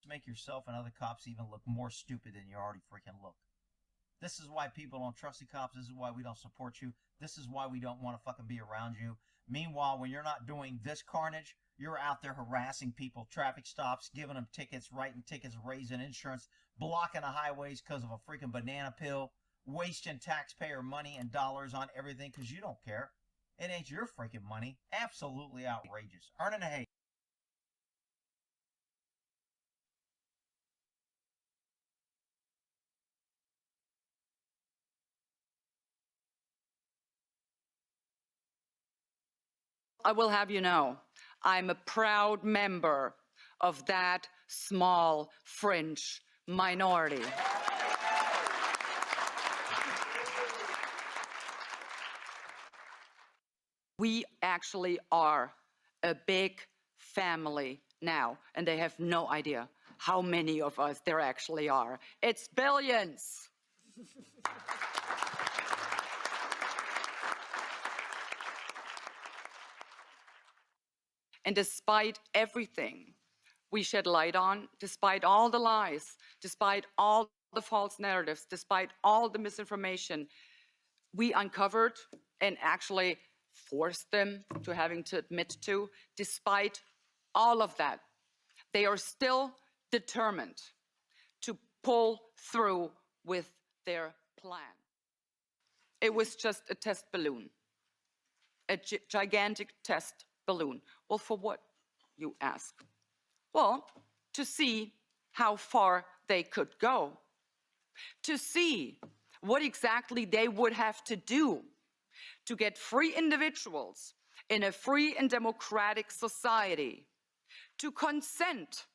make yourself and other cops even look more stupid than you already freaking look. This is why people don't trust the cops. This is why we don't support you. This is why we don't want to fucking be around you. Meanwhile, when you're not doing this carnage, you're out there harassing people, traffic stops, giving them tickets, writing tickets, raising insurance, blocking the highways because of a freaking banana pill, wasting taxpayer money and dollars on everything because you don't care. It ain't your freaking money. Absolutely outrageous. Earning a hate. I will have you know, I'm a proud member of that small fringe minority. We actually are a big family now, and they have no idea how many of us there actually are. It's billions. And despite everything we shed light on, despite all the lies, despite all the false narratives, despite all the misinformation, we uncovered and actually forced them to having to admit to, despite all of that, they are still determined to pull through with their plan. It was just a test balloon, a gigantic test balloon. Well, for what, you ask? Well, to see how far they could go, to see what exactly they would have to do to get free individuals in a free and democratic society to consent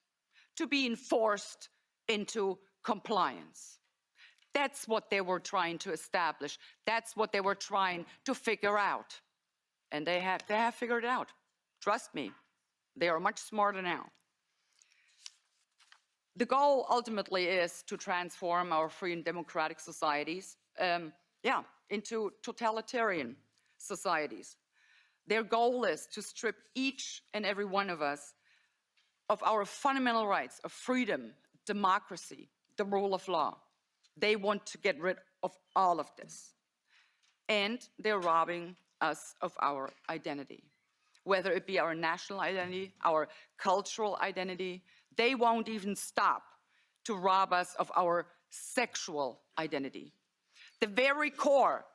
to being forced into compliance. That's what they were trying to establish. That's what they were trying to figure out. And they have figured it out. Trust me, they are much smarter now. The goal ultimately is to transform our free and democratic societies, into totalitarian societies. Their goal is to strip each and every one of us of our fundamental rights of freedom, democracy, the rule of law. They want to get rid of all of this. And they're robbing us of our identity. Whether it be our national identity, our cultural identity, they won't even stop to rob us of our sexual identity. The very core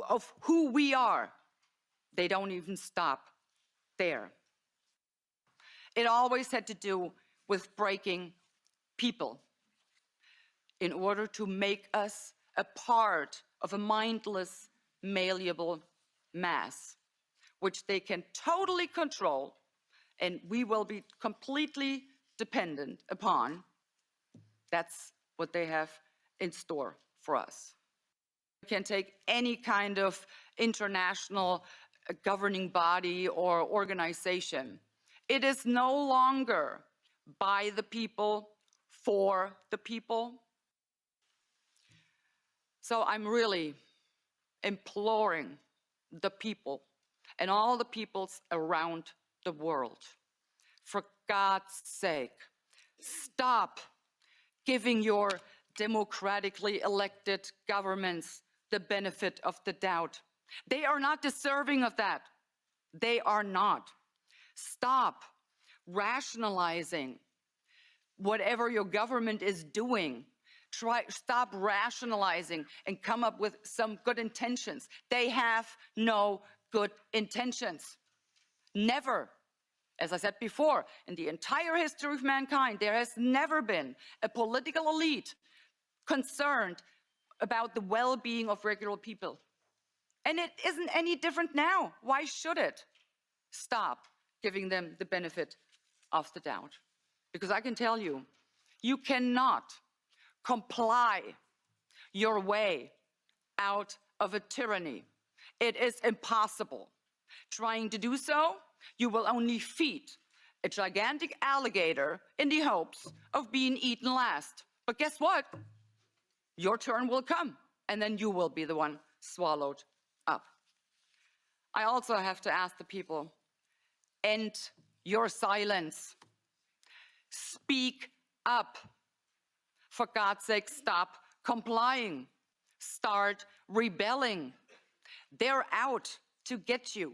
of who we are, they don't even stop there. It always had to do with breaking people in order to make us a part of a mindless, malleable mass, which they can totally control, and we will be completely dependent upon. That's what they have in store for us. We can take any kind of international governing body or organization. It is no longer by the people, for the people. So I'm really imploring the people and all the peoples around the world, for God's sake, stop giving your democratically elected governments the benefit of the doubt. They are not deserving of that. They are not. Stop rationalizing whatever your government is doing. Stop rationalizing and come up with some good intentions. They have no good intentions. Never. As I said before, in the entire history of mankind, there has never been a political elite concerned about the well-being of regular people. And it isn't any different now. Why should it? Stop giving them the benefit of the doubt. Because I can tell you, you cannot comply your way out of a tyranny. It is impossible. Trying to do so, you will only feed a gigantic alligator in the hopes of being eaten last. But guess what? Your turn will come, and then you will be the one swallowed up. I also have to ask the people, end your silence. Speak up. For God's sake, stop complying. Start rebelling. They're out to get you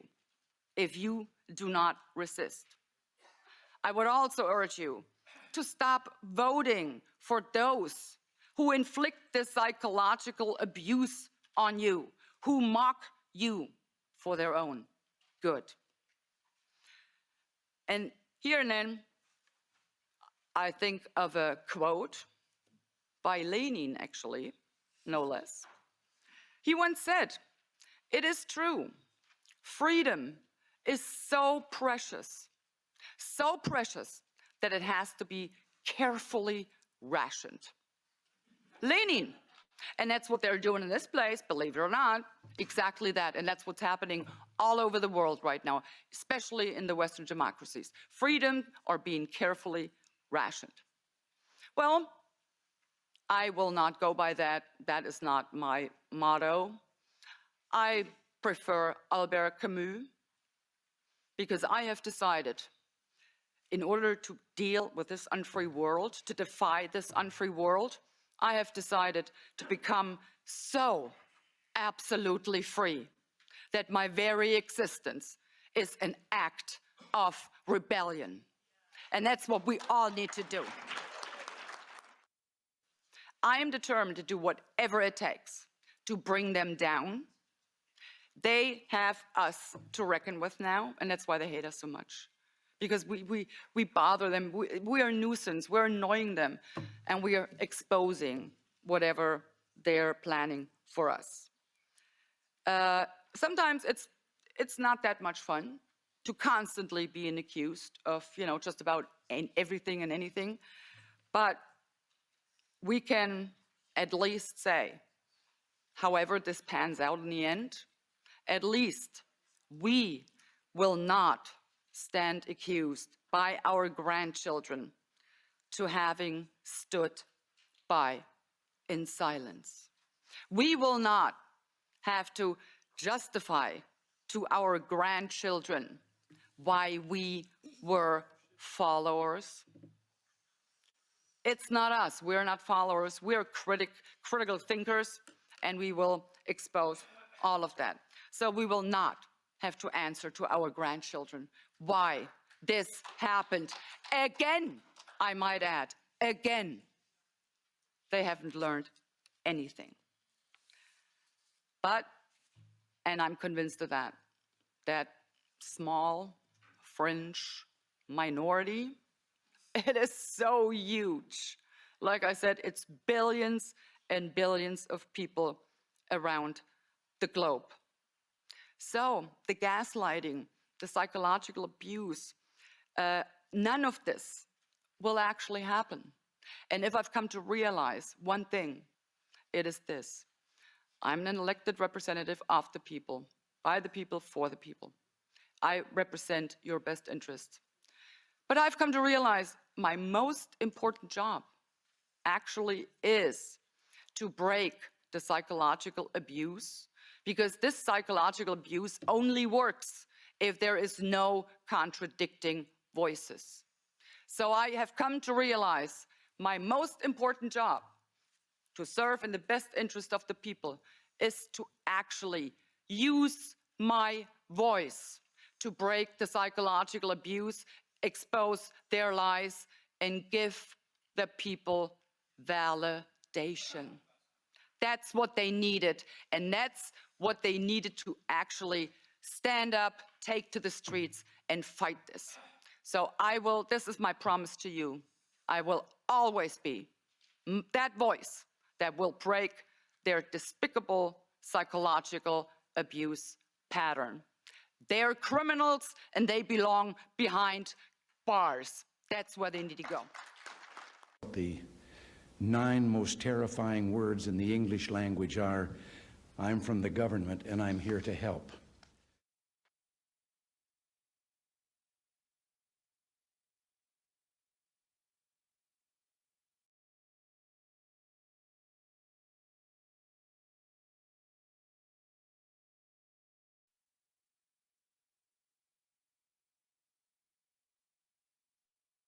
if you do not resist. I would also urge you to stop voting for those who inflict this psychological abuse on you, who mock you for their own good. And here and then, I think of a quote by Lenin, actually, no less. He once said, "It is true, freedom is so precious that it has to be carefully rationed." Lenin. And that's what they're doing in this place, believe it or not, exactly that. And that's what's happening all over the world right now, especially in the Western democracies. Freedom are being carefully rationed. Well, I will not go by that. That is not my motto. I prefer Albert Camus because I have decided in order to deal with this unfree world, to defy this unfree world, I have decided to become so absolutely free that my very existence is an act of rebellion. And that's what we all need to do. I am determined to do whatever it takes to bring them down. They have us to reckon with now, and that's why they hate us so much. Because we bother them, we are a nuisance, we're annoying them, and we are exposing whatever they're planning for us. Sometimes it's not that much fun to constantly being accused of, just about everything and anything, but we can at least say, however this pans out in the end, at least we will not stand accused by our grandchildren to having stood by in silence. We will not have to justify to our grandchildren why we were followers. It's not us. We're not followers. We're critical thinkers, and we will expose all of that. So we will not have to answer to our grandchildren why this happened again, I might add, again. They haven't learned anything. But, and I'm convinced of that small, fringe minority, it is so huge. Like I said, it's billions and billions of people around the globe. So the gaslighting, the psychological abuse, none of this will actually happen. And if I've come to realize one thing, it is this. I'm an elected representative of the people, by the people, for the people. I represent your best interests. But I've come to realize my most important job actually is to break the psychological abuse, because this psychological abuse only works if there is no contradicting voices. So I have come to realize my most important job to serve in the best interest of the people is to actually use my voice to break the psychological abuse, expose their lies, and give the people validation. That's what they needed, and that's what they needed to actually stand up, take to the streets, and fight this. So this is my promise to you, I will always be that voice that will break their despicable psychological abuse pattern. They're criminals and they belong behind bars. That's where they need to go. The 9 most terrifying words in the English language are, "I'm from the government and I'm here to help."